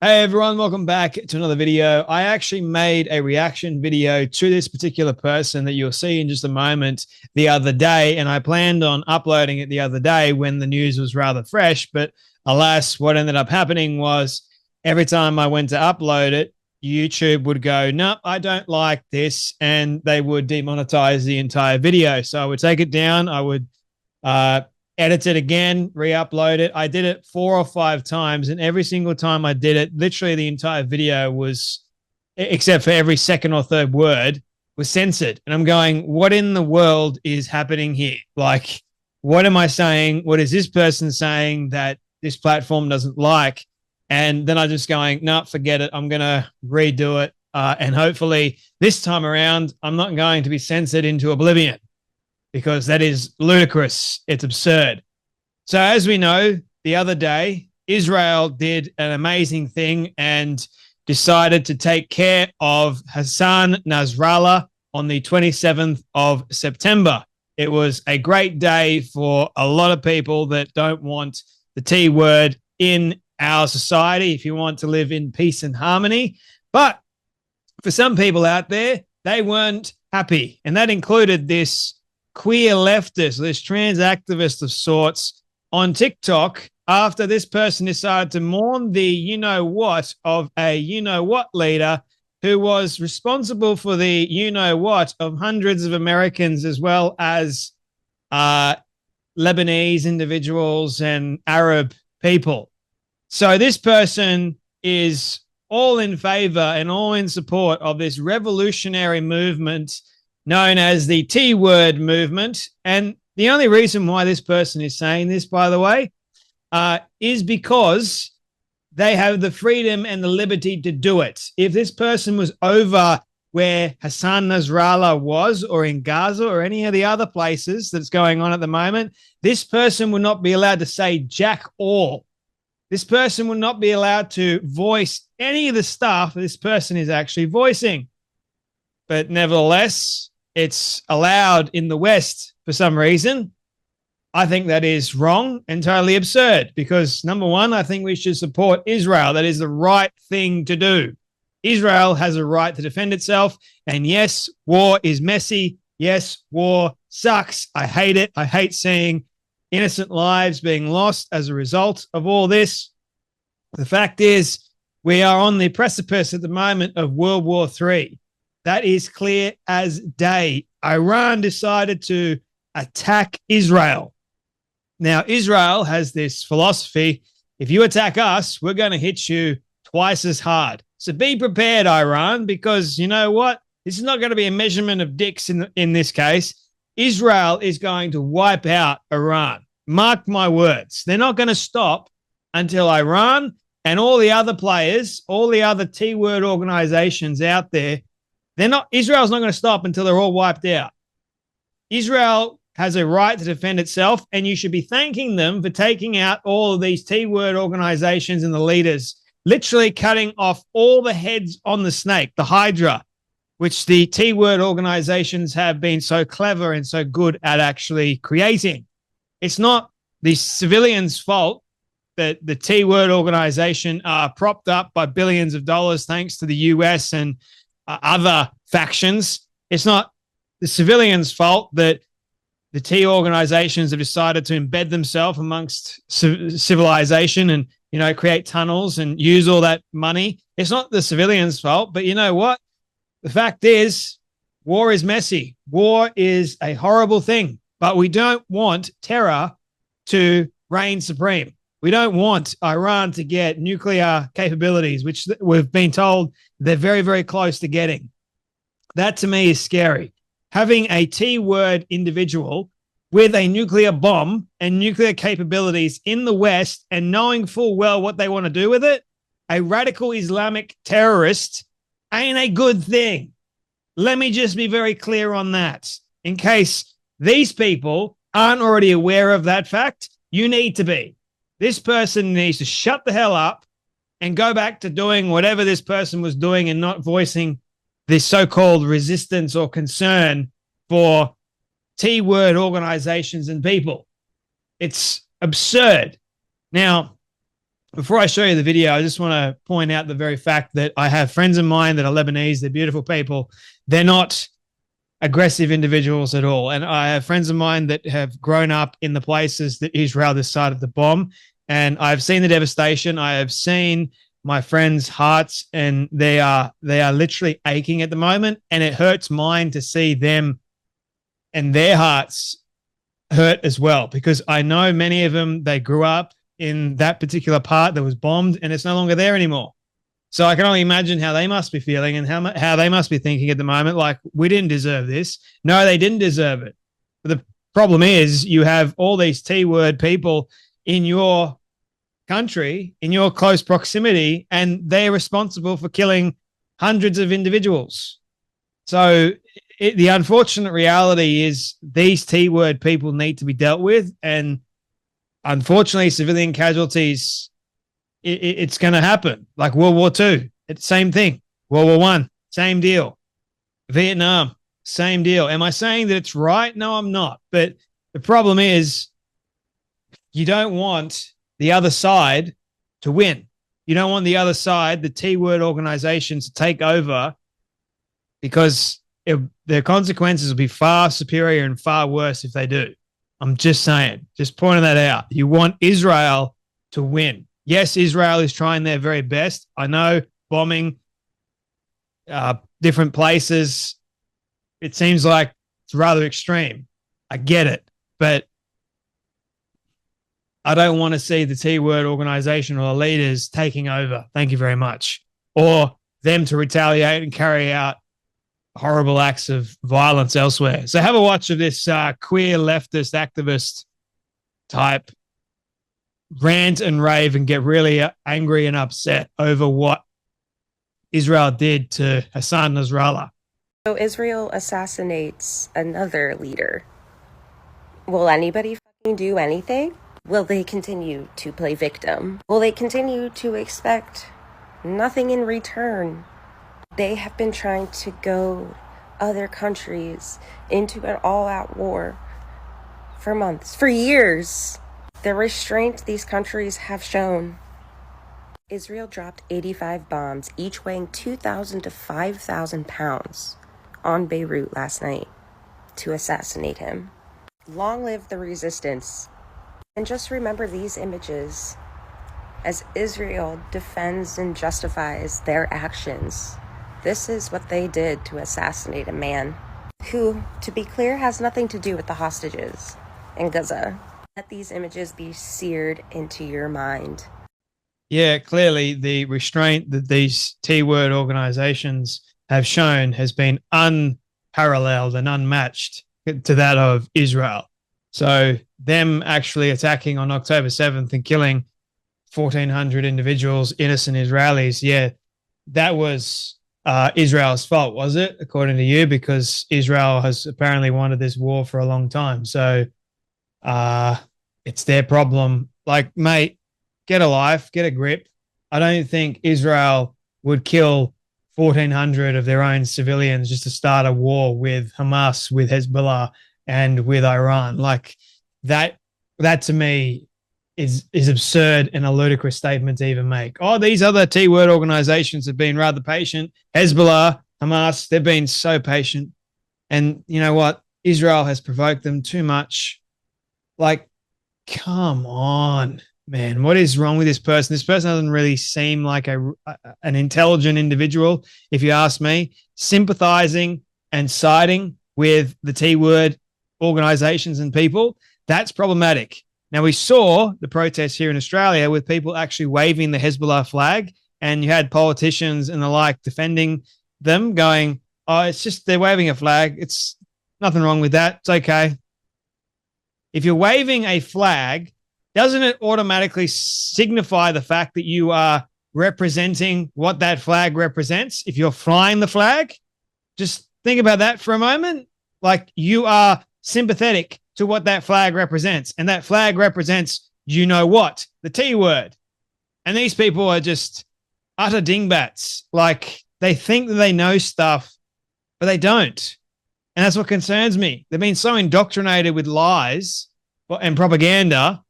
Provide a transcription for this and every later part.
Hey everyone, welcome back to another video. I actually made a reaction video to this particular person that you'll see in just a moment the other day, and I planned on uploading it the other day when the news was rather fresh, but alas, what ended up happening was every time I went to upload it, YouTube would go, nope, I don't like this, and they would demonetize the entire video. So I would take it down, I would uh, edit it again, re-upload it. I did it 4 or 5 times, and every single time I did it, literally the entire video was, except for every second or third word, was censored. And I'm going, what in the world is happening here? Like, what am I saying? What is this person saying that this platform doesn't like? And then I'm just going, no, forget it. I'm going to redo it. And hopefully this time around, I'm not going to be censored into oblivion, because that is ludicrous. It's absurd. So as we know, the other day, Israel did an amazing thing and decided to take care of Hassan Nasrallah on the 27th of September. It was a great day for a lot of people that don't want the T word in our society, if you want to live in peace and harmony. But for some people out there, they weren't happy. And that included this queer leftist, this trans activist of sorts on TikTok, after this person decided to mourn the you-know-what of a you-know-what leader who was responsible for the you-know-what of hundreds of Americans, as well as Lebanese individuals and Arab people. So this person is all in favor and all in support of this revolutionary movement known as the T-word movement. And the only reason why this person is saying this, by the way, is because they have the freedom and the liberty to do it. If this person was over where Hassan Nasrallah was, or in Gaza, or any of the other places that's going on at the moment, this person would not be allowed to say jack all. This person would not be allowed to voice any of the stuff this person is actually voicing. But nevertheless, it's allowed in the West for some reason. I think that is wrong and totally absurd, because number one, I think we should support Israel. That is the right thing to do. Israel has a right to defend itself. And yes, war is messy. Yes, war sucks. I hate it. I hate seeing innocent lives being lost as a result of all this. The fact is, we are on the precipice at the moment of World War III. That is clear as day. Iran decided to attack Israel. Now, Israel has this philosophy: if you attack us, we're going to hit you twice as hard. So be prepared, Iran, because you know what? This is not going to be a measurement of dicks in this case. Israel is going to wipe out Iran. Mark my words. They're not going to stop until Iran and all the other players, all the other T-word organizations out there, Israel's not going to stop until they're all wiped out. Israel has a right to defend itself, and you should be thanking them for taking out all of these T-word organizations and the leaders, literally cutting off all the heads on the snake, the Hydra, which the T-word organizations have been so clever and so good at actually creating. It's not the civilians' fault that the T-word organization are propped up by billions of dollars thanks to the US and other factions. It's not the civilians' fault that the T organizations have decided to embed themselves amongst civilization and, create tunnels and use all that money. It's not the civilians' fault, but you know what? The fact is, war is messy. War is a horrible thing, but we don't want terror to reign supreme. We don't want Iran to get nuclear capabilities, which we've been told they're very, very close to getting. That to me is scary. Having a T-word individual with a nuclear bomb and nuclear capabilities in the West, and knowing full well what they want to do with it, a radical Islamic terrorist, ain't a good thing. Let me just be very clear on that. In case these people aren't already aware of that fact, you need to be. This person needs to shut the hell up and go back to doing whatever this person was doing and not voicing this so-called resistance or concern for T-word organizations and people. It's absurd. Now, before I show you the video, I just want to point out the very fact that I have friends of mine that are Lebanese. They're beautiful people. They're not aggressive individuals at all. And I have friends of mine that have grown up in the places that Israel decided to bomb. And I've seen the devastation. I have seen my friends' hearts, and they are literally aching at the moment. And it hurts mine to see them and their hearts hurt as well, because I know many of them, they grew up in that particular part that was bombed, and it's no longer there anymore. So I can only imagine how they must be feeling and how they must be thinking at the moment. Like, we didn't deserve this. No, they didn't deserve it. But the problem is you have all these T-word people in your country, in your close proximity, and they're responsible for killing hundreds of individuals. So the unfortunate reality is these T-word people need to be dealt with. And unfortunately, civilian casualties, it's going to happen. Like World War II, it's the same thing. World War I, same deal. Vietnam, same deal. Am I saying that it's right? No, I'm not. But the problem is you don't want the other side to win. You don't want the other side, the T-word organizations, to take over, because their consequences will be far superior and far worse if they do. I'm just saying, just pointing that out. You want Israel to win. Yes, Israel is trying their very best. I know, bombing different places, it seems like it's rather extreme. I get it. But I don't want to see the T-word organization or the leaders taking over. Thank you very much. Or them to retaliate and carry out horrible acts of violence elsewhere. So have a watch of this queer leftist activist type rant and rave and get really angry and upset over what Israel did to Hassan Nasrallah. So Israel assassinates another leader. Will anybody fucking do anything? Will they continue to play victim? Will they continue to expect nothing in return? They have been trying to goad other countries into an all-out war for months, for years. The restraint these countries have shown. Israel dropped 85 bombs, each weighing 2,000 to 5,000 pounds, on Beirut last night to assassinate him. Long live the resistance. And just remember these images as Israel defends and justifies their actions. This is what they did to assassinate a man who, to be clear, has nothing to do with the hostages in Gaza. Let these images be seared into your mind. Yeah, clearly the restraint that these T-word organizations have shown has been unparalleled and unmatched to that of Israel. So them actually attacking on October 7th and killing 1,400 individuals, innocent Israelis, yeah, that was Israel's fault, was it, according to you? Because Israel has apparently wanted this war for a long time. So it's their problem. Like, mate, get a life, get a grip. I don't think Israel would kill 1,400 of their own civilians just to start a war with Hamas, with Hezbollah, and with Iran. Like, that to me is absurd and a ludicrous statement to even make. Oh, these other T-word organizations have been rather patient. Hezbollah, Hamas, they've been so patient. And you know what? Israel has provoked them too much. Like, come on, man. What is wrong with this person? This person doesn't really seem like an intelligent individual, if you ask me. Sympathizing and siding with the T-word organizations and people, that's problematic. Now, we saw the protests here in Australia with people actually waving the Hezbollah flag, and you had politicians and the like defending them, going, oh, it's just they're waving a flag. It's nothing wrong with that. It's okay. If you're waving a flag, doesn't it automatically signify the fact that you are representing what that flag represents? If you're flying the flag, just think about that for a moment. Like, you are sympathetic to what that flag represents. And that flag represents, you know what? The T word. And these people are just utter dingbats. Like, they think that they know stuff, but they don't. And that's what concerns me. They've been so indoctrinated with lies and propaganda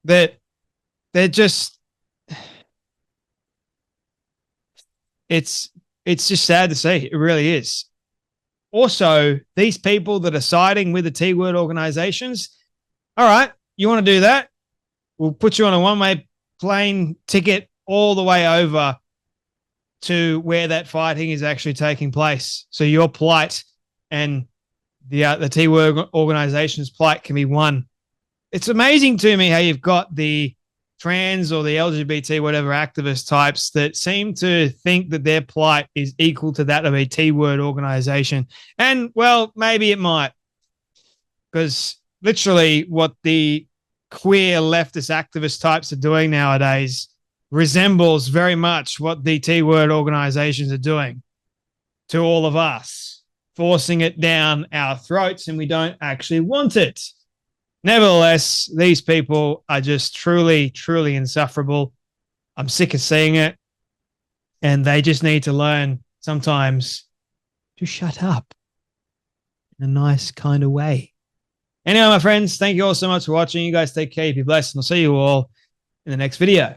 that they're just, it's just sad to see. It really is. Also, these people that are siding with the T-word organizations, all right, you want to do that? We'll put you on a one-way plane ticket all the way over to where that fighting is actually taking place. So your plight and the T-word organization's plight can be one. It's amazing to me how you've got the trans or the LGBT, whatever activist types that seem to think that their plight is equal to that of a T-word organization. And, well, maybe it might. Because literally what the queer leftist activist types are doing nowadays resembles very much what the T-word organizations are doing to all of us, forcing it down our throats, and we don't actually want it. Nevertheless, these people are just truly, truly insufferable. I'm sick of seeing it. And they just need to learn sometimes to shut up in a nice kind of way. Anyway, my friends, thank you all so much for watching. You guys take care, be blessed, and I'll see you all in the next video.